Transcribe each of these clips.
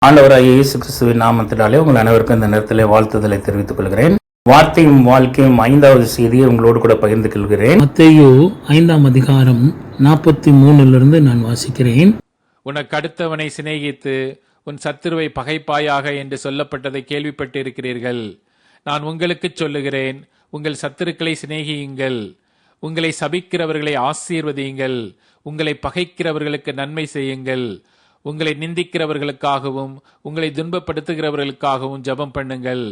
ஆண்டவராகிய இயேசு கிறிஸ்துவின் நாமத்தினாலே உங்கள் அனைவருக்கும் இந்த நேரத்திலே வாழ்த்துதலை தெரிவித்துக் கொள்கிறேன். வார்த்தையும் வாழ்க்கையும் 5வது செய்தியை உங்களோடு கூட பகிர்ந்து கொள்கிறேன். மத்தேயு 5ஆம் அதிகாரம் 43 நான் வாசிக்கிறேன். உனக்கு அடுத்தவனை சிநேகித்து உன் சத்துருவை பகைப்பாயாக என்று சொல்லப்பட்டதை கேள்விப்பட்டு இருக்கிறீர்கள். நான் உங்களுக்கு சொல்லுகிறேன், உங்கள் சத்துருக்களை சிநேகியுங்கள், உங்களை சபிக்கிறவர்களை ஆசீர்வதியுங்கள், உங்களை பகைக்கிறவர்களுக்கு நன்மை செய்யுங்கள், உங்களை நிந்திக்கிறவர்களுக்காகவும் உங்களை துன்பப்படுத்துகிறவர்களுக்காகவும் ஜெபம் பண்ணுங்கள்.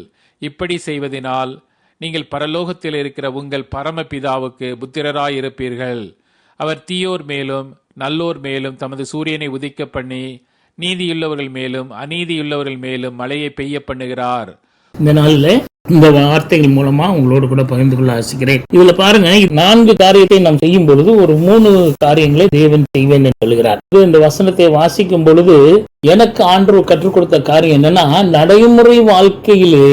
இப்படி செய்வதனால் நீங்கள் பரலோகத்தில் இருக்கிற உங்கள் பரமபிதாவுக்கு புத்திரராயிருப்பீர்கள். அவர் தீயோர் மேலும் நல்லோர் மேலும் தமது சூரியனை உதிக்க பண்ணி நீதியுள்ளவர்கள் மேலும் அநீதியுள்ளவர்கள் மேலும் மழையை பெய்ய பண்ணுகிறார். இந்த நாளில் இந்த வார்த்தைகள் மூலமா உங்களோடு கூட பகிர்ந்து கொள்ள ஆசிக்கிறேன். இதுல பாருங்க, 4 காரியத்தை நாம் செய்யும் பொழுது ஒரு 3 காரியங்களை தேவன் செய்வேன் என்று சொல்கிறார். இந்த வசனத்தை வாசிக்கும் பொழுது எனக்கு ஆண்டவர் கற்றுக் கொடுத்த காரியம் என்னன்னா, நடைமுறை வாழ்க்கையிலே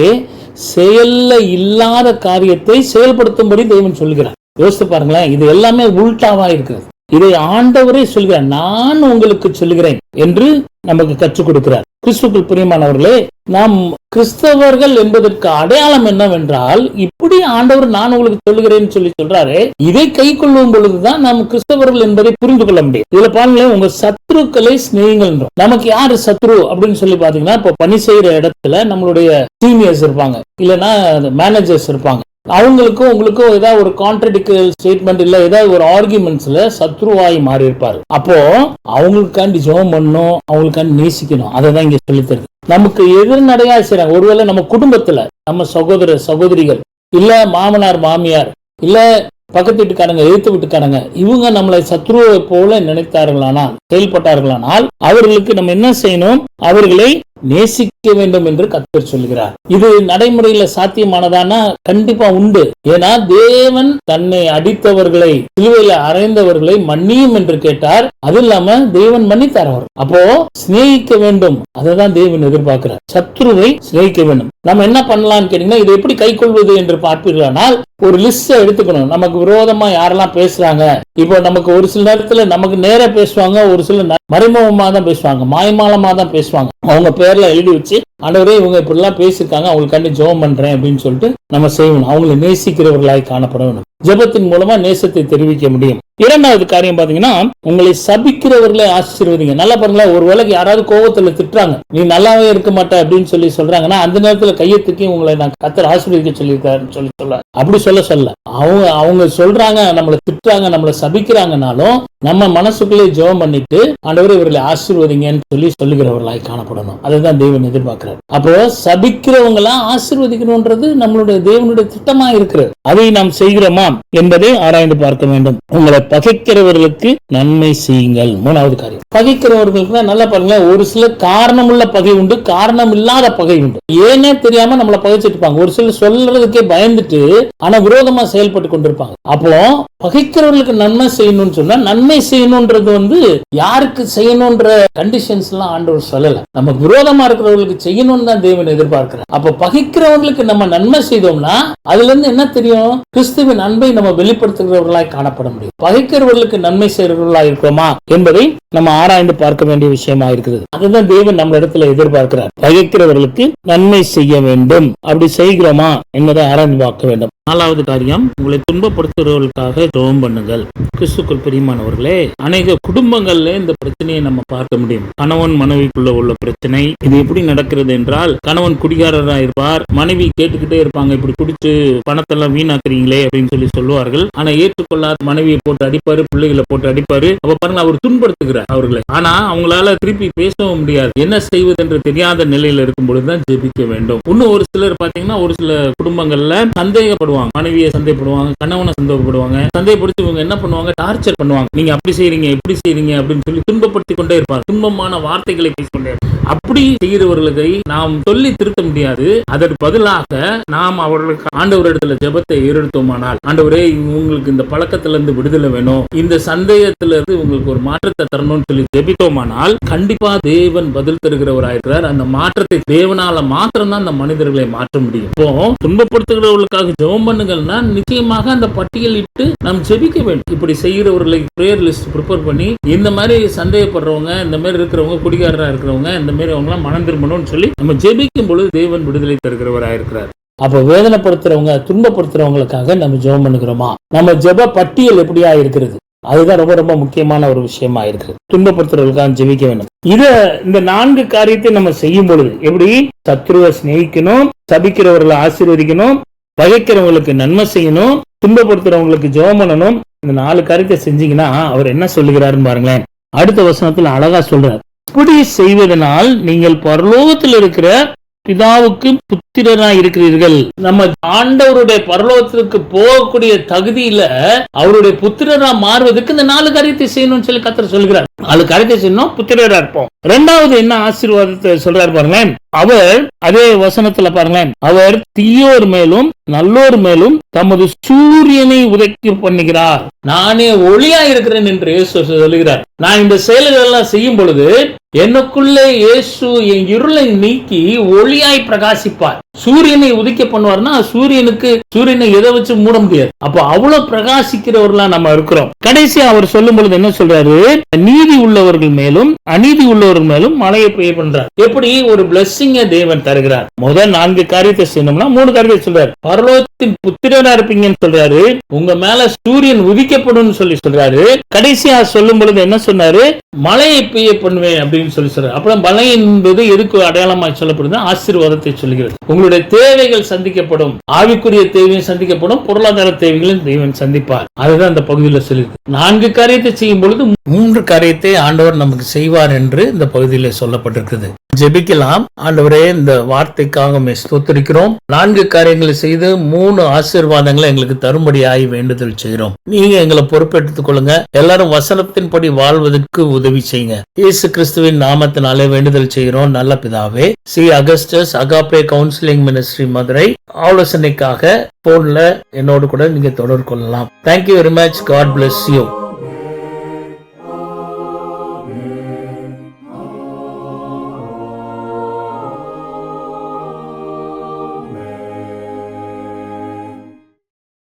செயல்ல இல்லாத காரியத்தை செயல்படுத்தும்படி தேவன் சொல்கிறார். யோசித்து பாருங்களேன், இது எல்லாமே உல்டாவா இருக்கிறது. இதை ஆண்டவரே சொல்கிறார், நான் உங்களுக்கு சொல்லுகிறேன் என்று நமக்கு கற்றுக் கொடுக்கிறார். கிறிஸ்துவுக்குள் பிரியமானவர்களே, நாம் கிறிஸ்தவர்கள் என்பதற்கு அடையாளம் என்னவென்றால், இப்படி ஆண்டவர் நான் உங்களுக்கு சொல்லுகிறேன் சொல்லி சொல்றாரு. இதை கை கொள்ளும் பொழுதுதான் நாம் கிறிஸ்தவர்கள் என்பதை புரிந்து கொள்ள முடியும். இதுல பாருங்களேன், உங்க சத்ருக்களை சிநேகிங்கள். நமக்கு யாரு சத்ரு அப்படின்னு சொல்லி பாத்தீங்கன்னா, இப்போ பணி செய்யற இடத்துல நம்மளுடைய சீனியர்ஸ் இருப்பாங்க, இல்லைன்னா மேனேஜர்ஸ் இருப்பாங்க. அவங்களுக்கும் உங்களுக்கும் ஏதாவது ஒரு கான்ட்ரடிக்டரி ஸ்டேட்மெண்ட் இல்ல ஏதாவது ஒரு ஆர்குமெண்ட்ஸ்ல சத்ருவாய் மாறி இருப்பாரு. அப்போ அவங்களுக்காண்டி ஜெபம் பண்ணணும், அவங்களுக்காண்டி நேசிக்கணும். அதை தான் இங்க சொல்லி தருது. நமக்கு எதிர்நடையா செய்றாங்க. ஒருவேளை நம்ம குடும்பத்துல நம்ம சகோதர சகோதரிகள், இல்ல மாமனார் மாமியார், இல்ல பக்கத்து வீட்டுக்காரங்க, எழுத்து வீட்டுக்காரங்க, இவங்க நம்மளை சத்ருவை போல நினைத்தார்களானால், செயல்பட்டார்களானால், அவர்களுக்கு நம்ம என்ன செய்யணும்? அவர்களை நேசிக்க வேண்டும் என்று கர்த்தர் சொல்கிறார். இது நடைமுறையில சாத்தியமானதானா? கண்டிப்பா உண்டு. ஏன்னா தேவன் தன்னை அடித்தவர்களை, சிலுவையில அறைந்தவர்களை மன்னியும் என்று கேட்டார். அது இல்லாம தேவன் மன்னித்தார் அவர். அப்போ சிநேகிக்க வேண்டும், அததான் தேவன் எதிர்பார்க்கிறார். சத்ருவை சிநேகிக்க வேண்டும். நம்ம என்ன பண்ணலாம்னு கேட்டீங்கன்னா, இதை எப்படி கை கொள்வது என்று பார்ப்பீர்களானால், ஒரு லிஸ்ட் எடுத்துக்கணும். நமக்கு விரோதமா யாரெல்லாம் பேசுறாங்க. இப்போ நமக்கு ஒரு சில நேரத்துல நமக்கு நேர பேசுவாங்க, ஒரு சில மறைமுகமா தான் பேசுவாங்க, மாயமாலமா தான் பேசுவாங்க. அவங்க பேர்ல எழுதி வச்சு, ஆண்டவரே இவங்க இப்படிலாம் பேசியிருக்காங்க, அவங்களுக்காண்டி ஜெபம் பண்றேன் அப்படின்னு சொல்லிட்டு நம்ம செய்யணும். அவங்களை நேசிக்கிறவர்களாய் காணப்பட வேண்டும். ஜெபத்தின் மூலமா நேசத்தை தெரிவிக்க முடியும். 2வது காரியம் பாத்தீங்கன்னா, உங்களை சபிக்கிறவர்களை ஆசீர்வதிங்க. நல்லா பாருங்களேன், ஒரு வேளைக்கு யாராவது கோபத்துல திட்டுறாங்க, நீ நல்லாவே இருக்க மாட்ட அப்படின்னு சொல்லி சொல்றாங்கன்னா, அந்த நேரத்துல கையை தூக்கி உங்களை நான் கர்த்தர் ஆசீர்வதிக்க சொல்லியிருக்காருன்னு சொல்லி சொல்ல, அப்படி சொல்ல அவங்க சொல்றாங்க, நம்மளை திட்டுறாங்க, நம்மளை சபிக்கிறாங்கனாலும் நம்ம மனசுக்குள்ளே ஜெபம் பண்ணிட்டு, ஆண்டவரே இவர்களை ஆசீர்வதிங்கன்னு சொல்லி சொல்லுகிறவர்களாய் காணப்படணும். அதுதான் தேவன் எதிர்பார்க்கிறார். அப்போ சபிக்கிறவங்களா ஆசீர்வதிக்கணும்ன்றது நம்மளுடைய தேவனுடைய திட்டமா இருக்கிறது. அதை நாம் செய்கிறோமா என்பதை ஆராய்ந்து பார்க்க வேண்டும். உங்களை பகைக்கிறவர்களுக்கு நன்மை செய்யுங்கள். 3வது காரியம், பகைக்கிறவர்களுக்கு நல்லா பாருங்களேன், ஒரு சில காரணமுள்ள பகை உண்டு, காரணம் இல்லாத பகை உண்டு. ஏனே தெரியாம நம்மளை பகைச்சிட்டு இருப்பாங்க. ஒரு சிலர் சொல்றதுக்கே பயந்துட்டு ஆனா விரோதமா செயல்பட்டு கொண்டிருப்பாங்க. அப்போ பகைக்கிறவர்களுக்கு நன்மை செய்யணும்னு சொன்னா, நன்மை செய்யணும்ன்றது யாருக்கு செய்யணும்ன்ற கண்டிஷன்ஸ் எல்லாம் ஆண்டவர் சொல்லல. நமக்கு விரோதமா இருக்கிறவர்களுக்கு செய்யணும்னு தான் தேவன் எதிர்பார்க்கிறார். அப்ப பகைக்கிறவர்களுக்கு நம்ம நன்மை செய்தோம்னா அதுல இருந்து என்ன தெரியும்? கிறிஸ்துவின் அன்பை நம்ம வெளிப்படுத்துகிறவர்களாய் காணப்பட முடியும். பகைக்கிறவர்களுக்கு நன்மை செய்கிறவர்களாய் இருக்கிறோமா என்பதை நம்ம ஆராய்ந்து பார்க்க வேண்டிய விஷயமா இருக்குது. அதுதான் தேவன் நம்ம இடத்துல எதிர்பார்க்கிறார். பகைக்கிறவர்களுக்கு நன்மை செய்ய வேண்டும். அப்படி செய்கிறோமா என்பதை ஆராய்ந்து பார்க்க வேண்டும். 4வது காரியம், உங்களை துன்பப்படுத்துகிறவர்களுக்காக ஜெபம் பண்ணுங்கள். கிறிஸ்துவுக்குள் பிரியமானவர்களே, அநேக குடும்பங்கள்ல இந்த பிரச்சனையை நம்ம பார்க்க முடியும். கணவன் மனைவிக்குள்ள உள்ள பிரச்சனை. இது எப்படி நடக்கிறது என்றால், கணவன் குடிகாரரா இருப்பார், மனைவி கேட்டுக்கிட்டே இருப்பாங்க, இப்படி குடிச்சு பணத்தெல்லாம் வீணாக்குறீங்களே அப்படின்னு சொல்லி சொல்லுவார்கள். ஆனா ஏற்றுக்கொள்ளாத மனைவியை போட்டு அடிப்பாரு, பிள்ளைகளை போட்டு அடிப்பாரு. அப்ப பாருங்க, அவர் துன்படுத்துகிறார் அவர்களை. ஆனா அவங்களால திருப்பி பேசவும் முடியாது. என்ன செய்வது என்று தெரியாத நிலையில இருக்கும் பொழுதுதான் ஜெபிக்க வேண்டும். இன்னும் ஒரு சிலர் பாத்தீங்கன்னா, ஒரு சில குடும்பங்கள்ல சந்தேகப்படுவாங்க, மனைவியை சந்தேகப்படுவாங்க, கணவனை சந்தேகப்படுவாங்க. சந்தேகப்படுத்தி இவங்க என்ன பண்ணுவாங்க? டார்ச்சர் பண்ணுவாங்க. நீங்க அப்படி செய்றீங்க, எப்படி செய்றீங்க அப்படின்னு சொல்லி துன்பப்படுத்தி கொண்டே இருப்பாங்க. துன்பமான வார்த்தைகளை பேசிக்கொண்டே. அப்படி செய்கிறவர்களை நாம் சொல்லி திருத்த முடியாது. அதற்கு பதிலாக நாம் அவர்களுக்கு ஆண்டவரிடத்துல ஜெபத்தை ஏறெடுத்தோமானால், ஆண்டவரே உங்களுக்கு இந்த பழக்கத்துல இருந்து விடுதலை வேணும், இந்த சந்தேகத்துல இருந்து உங்களுக்கு ஒரு மாற்றத்தை தரணும்னு சொல்லி ஜெபித்தோமானால், கண்டிப்பா தேவன் பதில் தருகிறவராயிருக்கிறார். அந்த மாற்றத்தை தேவனால மாத்திரம் தான் அந்த மனிதர்களை மாற்ற முடியும். இப்போ துன்பப்படுத்துகிறவர்களுக்காக ஜெபம் ஜெபம் பண்ணுங்கன்னா நிச்சயமாக அந்த பட்டியலிட்டு நாம் ஜெபிக்க வேண்டும். இப்படி செய்கிறவர்களை பிரேயர் லிஸ்ட் ப்ரிப்பேர் பண்ணி இந்த மாதிரி சந்தேகப்படுறவங்க, இந்த மாதிரி இருக்கிறவங்க, குடிகாரரா இருக்கிறவங்க, இந்த மாதிரி அவங்க எல்லாம் மனம் திரும்பணும்னு சொல்லி நம்ம ஜெபிக்கும் பொழுது தேவன் விடுதலை தருகிறவராக இருக்கிறார். அப்ப வேதனைப்படுத்துறவங்க, துன்பப்படுத்துறவங்களுக்காக நம்ம ஜெபம் பண்ணுகிறோமா? நம்ம ஜெப பட்டியல் எப்படியா இருக்கிறது? அதுதான் ரொம்ப ரொம்ப முக்கியமான ஒரு விஷயமா இருக்கு. துன்பப்படுத்துறவங்களுக்காக ஜெபிக்க வேண்டும். இந்த 4 காரியத்தை நம்ம செய்யும் பொழுது எப்படி? சத்ருவை சிநேகிக்கணும், சபிக்கிறவர்களை ஆசீர்வதிக்கணும், பகைக்கிறவங்களுக்கு நன்மை செய்யணும், துன்பப்படுத்துறவங்களுக்கு ஜெபம் பண்ணணும். இந்த 4 காரியத்தை செஞ்சீங்கன்னா அவர் என்ன சொல்லுகிறாருன்னு பாருங்களேன். அடுத்த வசனத்துல அழகா சொல்றார், இப்படி செய்வதனால் நீங்கள் பரலோகத்தில் இருக்கிற பிதாவுக்கு புத்திரராய் இருக்கிறீர்கள். நம்ம ஆண்டவருடைய பரலோகத்திற்கு போகக்கூடிய தகுதியில அவருடைய புத்திரரா மாறுவதற்கு இந்த 4 காரியத்தை செய்யணும்னு சொல்லி கர்த்தர் சொல்கிறார். 4 காரியத்தை செய்யணும், புத்திரரா இருப்போம். 2வது என்ன ஆசீர்வாதத்தை சொல்றாரு பாருங்களேன். அவர் அதே வசனத்துல பாருங்களேன், அவர் தீயோர் மேலும் நல்லோர் மேலும் தமது சூரியனை உதைக்க பண்ணுகிறார். நானே ஒளியா இருக்கிறேன் என்று இயேசு சொல்லுகிறார். நான் இந்த செயல்கள் எல்லாம் செய்யும் பொழுது எனக்குள்ளே இயேசு என் இருளை நீக்கி ஒளியாய் பிரகாசிப்பார். சூரியனை உதிக்க பண்ணுவார்னா சூரியனை எதை வச்சு மூட முடியாது. அப்போ அவ்வளவு பிரகாசிக்கிறவர்களா நம்ம இருக்கிறோம். கடைசியா அவர் சொல்லும் பொழுது என்ன சொல்றாரு? நீதி உள்ளவர்கள் மேலும் அநீதி உள்ளவர்கள் மேலும் மழையை பெய்ய பண்றார். எப்படி ஒரு பிளெஸிங்க தேவன் தருகிறார். முதல் 4 காரியத்தை செய்யணும்னா 3 காரியத்தை சொல்றாரு. பரலோகத்தின் புத்திரரா இருப்பீங்கன்னு சொல்றாரு. உங்க மேல சூரியன் உதிக்கப்படும் சொல்லி சொல்றாரு. கடைசியா சொல்லும் பொழுது என்ன சொன்னாரு? மழையை பெய்ய பண்ணுவேன் அப்படின்னு சொல்லி சொல்றாரு. அப்புறம் மழை என்பது எதுக்கு அடையாளமாய் சொல்லப்படுது? ஆசீர்வாதத்தை சொல்லுகிறது. உங்களுடைய தேவைகள் சந்திக்கப்படும், ஆவிக்குரிய தேவையும் சந்திக்கப்படும், பொருளாதார தேவைகளும் தேவன் சந்திப்பார். அதுதான் அந்த பகுதியில் சொல்லியிருக்கு. 4 காரியத்தை செய்யும் பொழுது 3 காரியத்தை ஆண்டவர் நமக்கு செய்வார் என்று இந்த பகுதியில் சொல்லப்பட்டிருக்கிறது. ஜெபிக்கலாம். ஆண்டவரே, இந்த வார்த்தைக்காக ஸ்தோத்திரிக்கிறோம். 4 காரியங்களை செய்து 3 ஆசீர்வாதங்களை எங்களுக்கு தரும்படியாய் வேண்டுதல் செய்கிறோம். நீங்க எங்களை பொறுப்பெடுத்துக் கொள்ளுங்க. எல்லாரும் வசனத்தின்படி வாழ்வதற்கு உதவி செய்யுங்க. இயேசு கிறிஸ்துவின் நாமத்தினாலே வேண்டுதல் செய்கிறோம் நல்ல பிதாவே. C Augustus Agape counselling ministry Madurai. ஆலோசனைக்காக போன்ல என்னோடு கூட நீங்க தொடர்பு கொள்ளலாம். Thank you very much. God bless you.